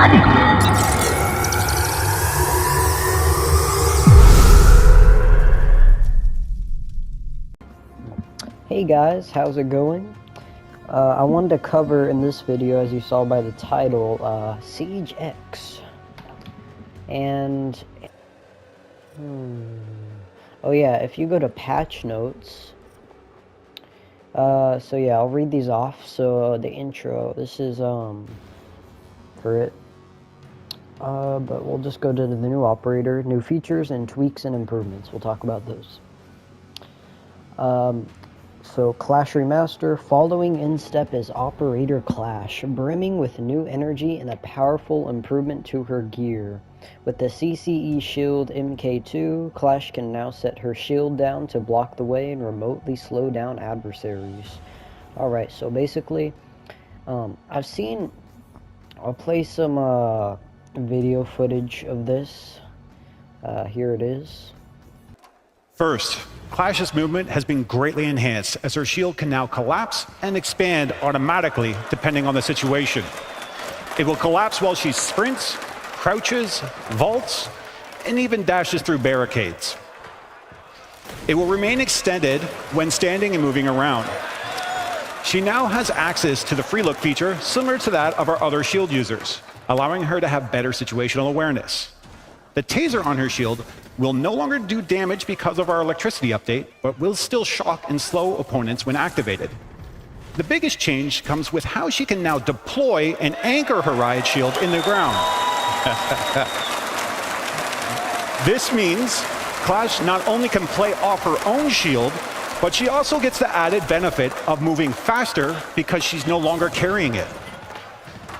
Hey guys, how's it going? I wanted to cover in this video, as you saw by the title, Seige X. And, oh yeah, if you go to patch notes, so yeah, I'll read these off. So the intro, this is, for it. But we'll just go to the new operator, new features and tweaks and improvements. We'll talk about those. So Clash Remaster, following in step is Operator Clash, brimming with new energy and a powerful improvement to her gear. With the CCE Shield MK2, Clash can now set her shield down to block the way and remotely slow down adversaries. Alright, so basically, I'll play some video footage of this. Here it is. First, Clash's movement has been greatly enhanced as her shield can now collapse and expand automatically depending on the situation. It will collapse while she sprints, crouches, vaults, and even dashes through barricades. It will remain extended when standing and moving around. She now has access to the free look feature similar to that of our other shield users, allowing her to have better situational awareness. The taser on her shield will no longer do damage because of our electricity update, but will still shock and slow opponents when activated. The biggest change comes with how she can now deploy and anchor her riot shield in the ground. This means Clash not only can play off her own shield, but she also gets the added benefit of moving faster because she's no longer carrying it.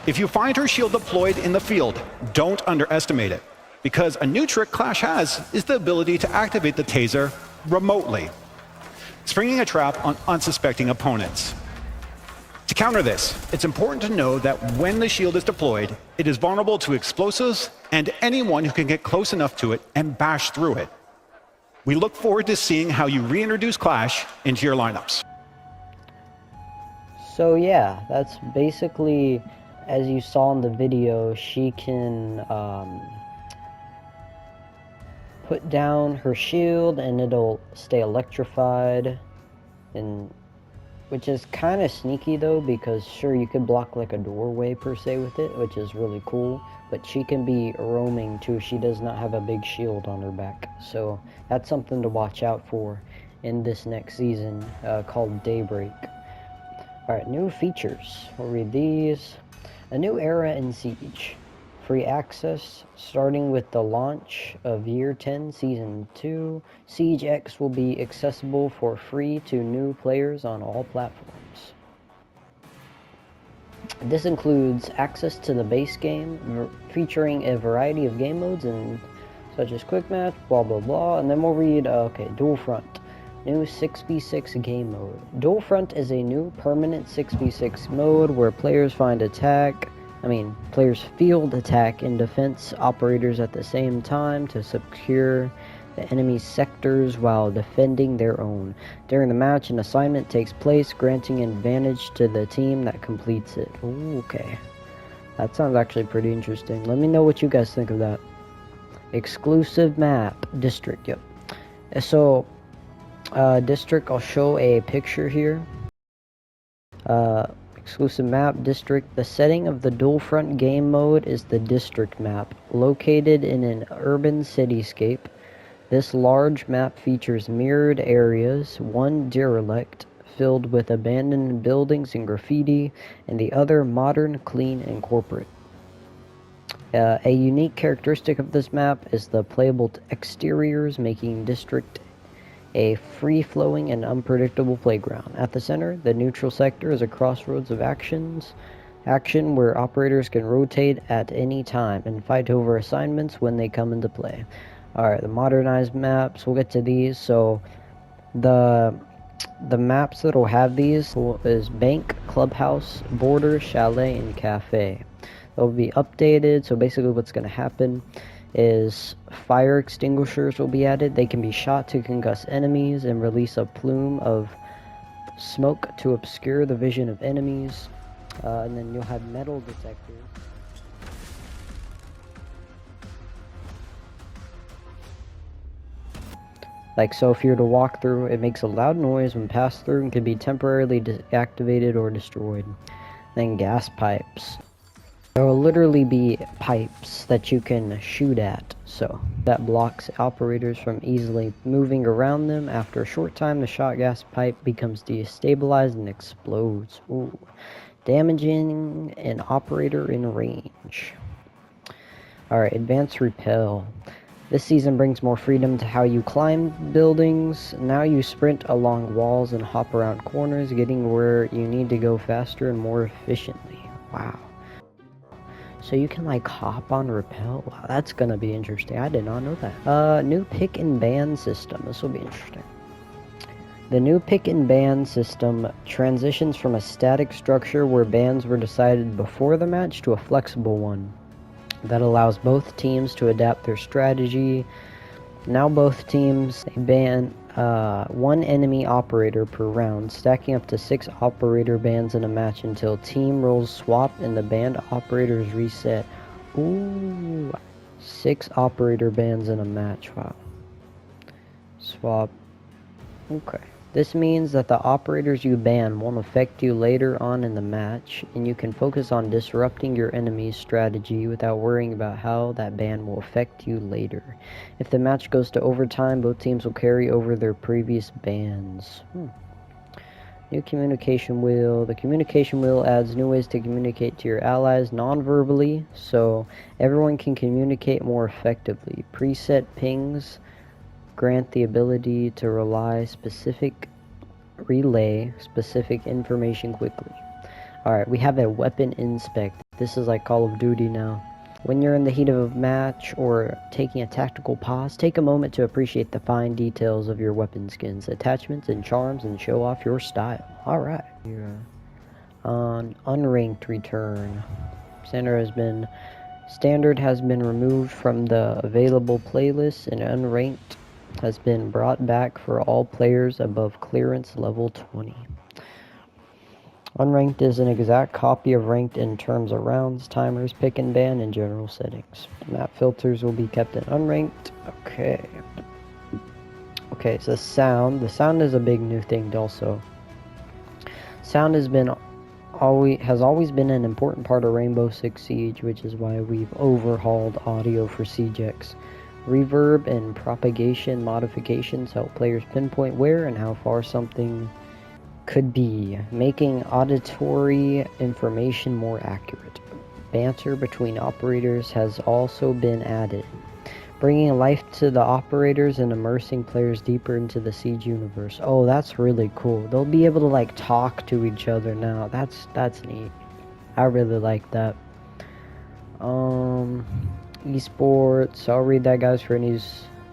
If you find her shield deployed in the field, don't underestimate it, because a new trick Clash has is the ability to activate the taser remotely, springing a trap on unsuspecting opponents. To counter this, it's important to know that when the shield is deployed, it is vulnerable to explosives and anyone who can get close enough to it and bash through it. We look forward to seeing how you reintroduce Clash into your lineups. So yeah, that's basically, as you saw in the video, she can put down her shield and it'll stay electrified, and which is kind of sneaky though, because sure, you could block like a doorway per se with it, which is really cool, but she can be roaming too. She does not have a big shield on her back, so that's something to watch out for in this next season, called Daybreak. Alright, new features. We'll read these. A new era in Siege. Free access, starting with the launch of Year 10 Season 2, Seige X will be accessible for free to new players on all platforms. This includes access to the base game, featuring a variety of game modes, and such as Quick Match, blah blah blah, and then we'll read, Dual Front. New 6v6 game mode. Dual Front is a new permanent 6v6 mode where players field attack and defense operators at the same time to secure the enemy's sectors while defending their own. During the match, an assignment takes place, granting advantage to the team that completes it. Ooh, okay. That sounds actually pretty interesting. Let me know what you guys think of that. Exclusive map, District, yep. So, District, I'll show a picture here. Exclusive map, District. The setting of the Dual Front game mode is the District map, located in an urban cityscape. This large map features mirrored areas, one derelict, filled with abandoned buildings and graffiti, and the other modern, clean, and corporate. A unique characteristic of this map is the playable exteriors, making District a free-flowing and unpredictable playground. At the center, the neutral sector is a crossroads of action where operators can rotate at any time and fight over assignments when they come into play. Alright, the modernized maps, we'll get to these. So, the maps that will have these is Bank, Clubhouse, Border, Chalet, and Cafe. They'll be updated, so basically what's going to happen is fire extinguishers will be added. They can be shot to concuss enemies and release a plume of smoke to obscure the vision of enemies. And then you'll have metal detectors. Like, so if you were to walk through, it makes a loud noise when passed through and can be temporarily deactivated or destroyed. Then gas pipes. There will literally be pipes that you can shoot at, so that blocks operators from easily moving around them. After a short time, the shot gas pipe becomes destabilized and explodes. Ooh. Damaging an operator in range. Alright, advanced repel. This season brings more freedom to how you climb buildings. Now you sprint along walls and hop around corners, getting where you need to go faster and more efficiently. Wow. So you can like hop on repel. Wow, that's gonna be interesting. I did not know that. New pick and ban system. This will be interesting. The new pick and ban system transitions from a static structure where bans were decided before the match to a flexible one that allows both teams to adapt their strategy. Now both teams ban one enemy operator per round, stacking up to 6 operator bans in a match until team roles swap and the banned operators reset. Ooh, 6 operator bans in a match. Wow. Swap. Okay. This means that the operators you ban won't affect you later on in the match, and you can focus on disrupting your enemy's strategy without worrying about how that ban will affect you later. If the match goes to overtime, both teams will carry over their previous bans. New communication wheel. The communication wheel adds new ways to communicate to your allies non-verbally, so everyone can communicate more effectively. Preset pings grant the ability to relay specific information quickly. Alright, we have a weapon inspect. This is like Call of Duty now. When you're in the heat of a match or taking a tactical pause, take a moment to appreciate the fine details of your weapon skins, attachments, and charms and show off your style. Alright. On unranked return. Standard has been removed from the available playlists, and unranked has been brought back for all players above clearance level 20. Unranked is an exact copy of ranked in terms of rounds, timers, pick and ban, and general settings. Map filters will be kept in unranked. Okay. Okay, so sound. The sound is a big new thing also. Sound has always been an important part of Rainbow Six Siege, which is why we've overhauled audio for Siegex. Reverb and propagation modifications help players pinpoint where and how far something could be, making auditory information more accurate. Banter between operators has also been added, bringing life to the operators and immersing players deeper into the Siege universe. Oh, that's really cool. They'll be able to like talk to each other now. That's neat. I really like that. Esports. I'll read that, guys, for anyone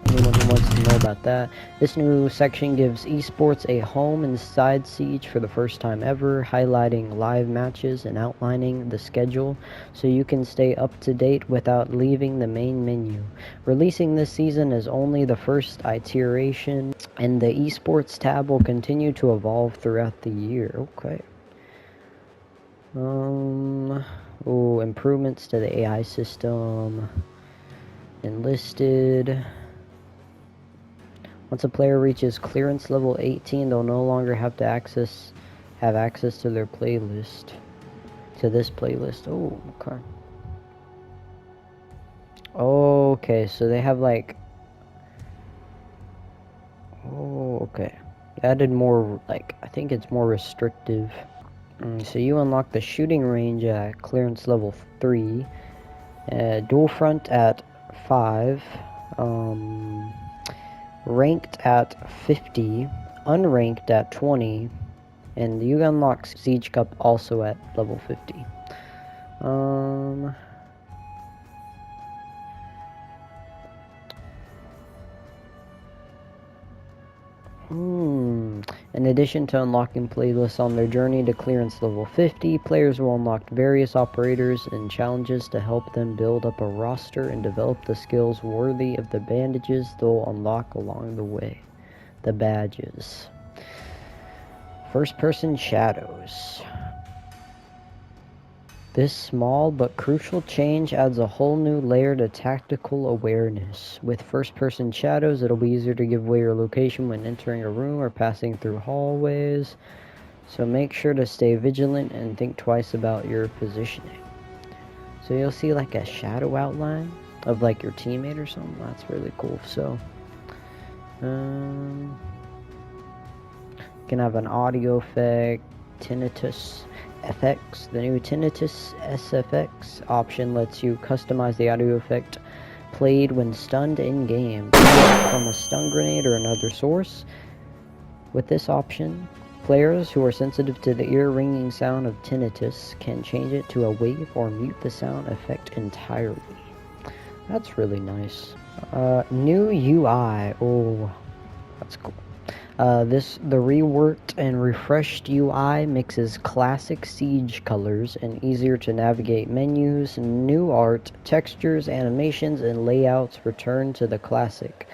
who wants to know about that. This new section gives esports a home inside Siege for the first time ever, highlighting live matches and outlining the schedule so you can stay up to date without leaving the main menu. Releasing this season is only the first iteration, and the esports tab will continue to evolve throughout the year. Okay. Improvements to the AI system. Enlisted. Once a player reaches clearance level 18, they'll no longer have access to their playlist. To this playlist. Oh, okay. Okay, so they have like... Oh, okay. Added more, like, I think it's more restrictive. So you unlock the shooting range at clearance level 3. Dual front at 5. Ranked at 50. Unranked at 20. And you unlock Siege Cup also at level 50. In addition to unlocking playlists on their journey to clearance level 50, players will unlock various operators and challenges to help them build up a roster and develop the skills worthy of the bandages they'll unlock along the way. The badges. First person shadows. This small but crucial change adds a whole new layer to tactical awareness. With first-person shadows, it'll be easier to give away your location when entering a room or passing through hallways. So make sure to stay vigilant and think twice about your positioning. So you'll see like a shadow outline of like your teammate or something. That's really cool. So you can have an audio effect, tinnitus FX. The new tinnitus SFX option lets you customize the audio effect played when stunned in game from a stun grenade or another source. With this option, players who are sensitive to the ear-ringing sound of tinnitus can change it to a wave or mute the sound effect entirely. That's really nice. New UI. Oh, that's cool. The reworked and refreshed UI mixes classic Seige colors and easier to navigate menus, new art, textures, animations, and layouts return to the classic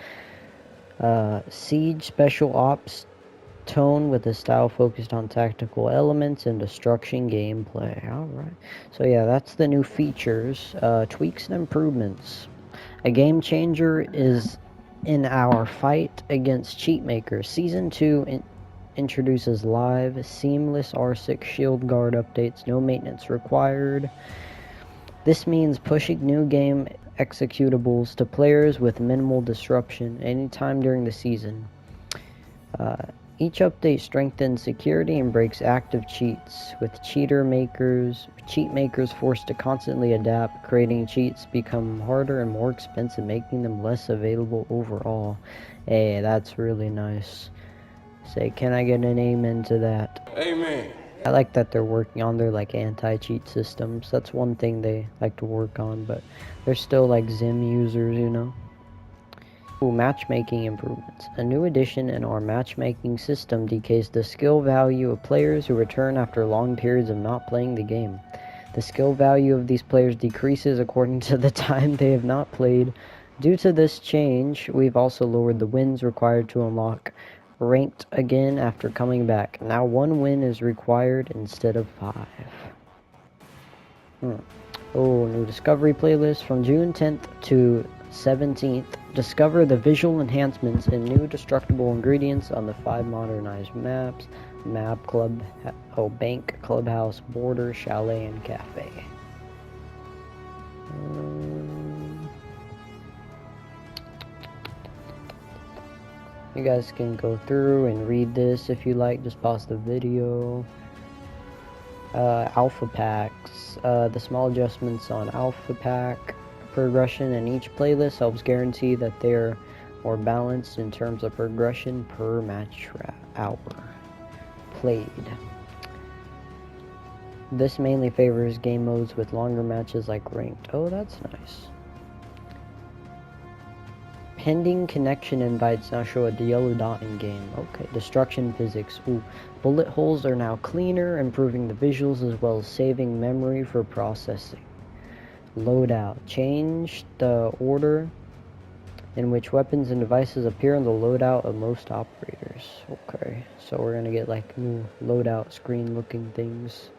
Siege Special Ops tone with a style focused on tactical elements and destruction gameplay. Alright, so yeah, that's the new features, tweaks and improvements. A game changer is in our fight against cheat makers. Season 2 introduces live, seamless R6 shield guard updates, no maintenance required. This means pushing new game executables to players with minimal disruption anytime during the season. Each update strengthens security and breaks active cheats, with cheat makers forced to constantly adapt. Creating cheats become harder and more expensive, making them less available overall. Hey, that's really nice. Say, can I get an amen to that? Amen. I like that they're working on their like anti-cheat systems. That's one thing they like to work on, but they're still like Zim users, you know. Ooh, matchmaking improvements. A new addition in our matchmaking system decays the skill value of players who return after long periods of not playing the game. The skill value of these players decreases according to the time they have not played. Due to this change, we've also lowered the wins required to unlock ranked again after coming back. Now 1 win is required instead of 5. Oh, new discovery playlist from June 10th to 17th. Discover the visual enhancements and new destructible ingredients on the 5 modernized maps: Map Club, Bank, Clubhouse, Border, Chalet, and Cafe. You guys can go through and read this if you like. Just pause the video. Alpha packs. The small adjustments on alpha pack progression in each playlist helps guarantee that they're more balanced in terms of progression per match hour played. This mainly favors game modes with longer matches like ranked. Oh, that's nice. Pending connection invites now show a yellow dot in game. Okay, destruction physics. Ooh, bullet holes are now cleaner, improving the visuals as well as saving memory for processing. Loadout. Change the order in which weapons and devices appear in the loadout of most operators. Okay, so we're gonna get like new loadout screen looking things.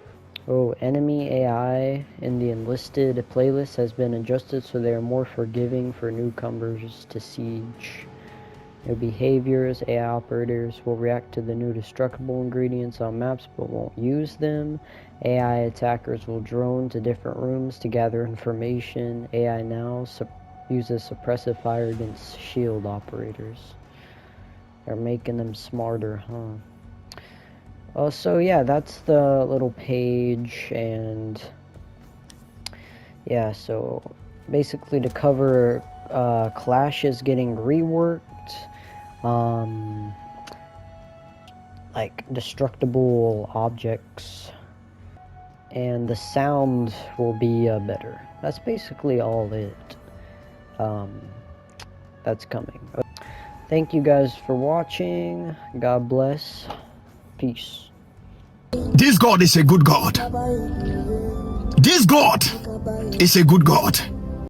Oh, enemy AI in the enlisted playlist has been adjusted so they are more forgiving for newcomers to Siege. Their behaviors: AI operators will react to the new destructible ingredients on maps but won't use them. AI attackers will drone to different rooms to gather information. AI now uses suppressive fire against shield operators. They're making them smarter, huh? So yeah, that's the little page, and yeah, so basically to cover Clash is getting reworked. Like destructible objects, and the sound will be better. That's basically all it that's coming. Thank you guys for watching. God bless. Peace. This God is a good God. This God is a good God.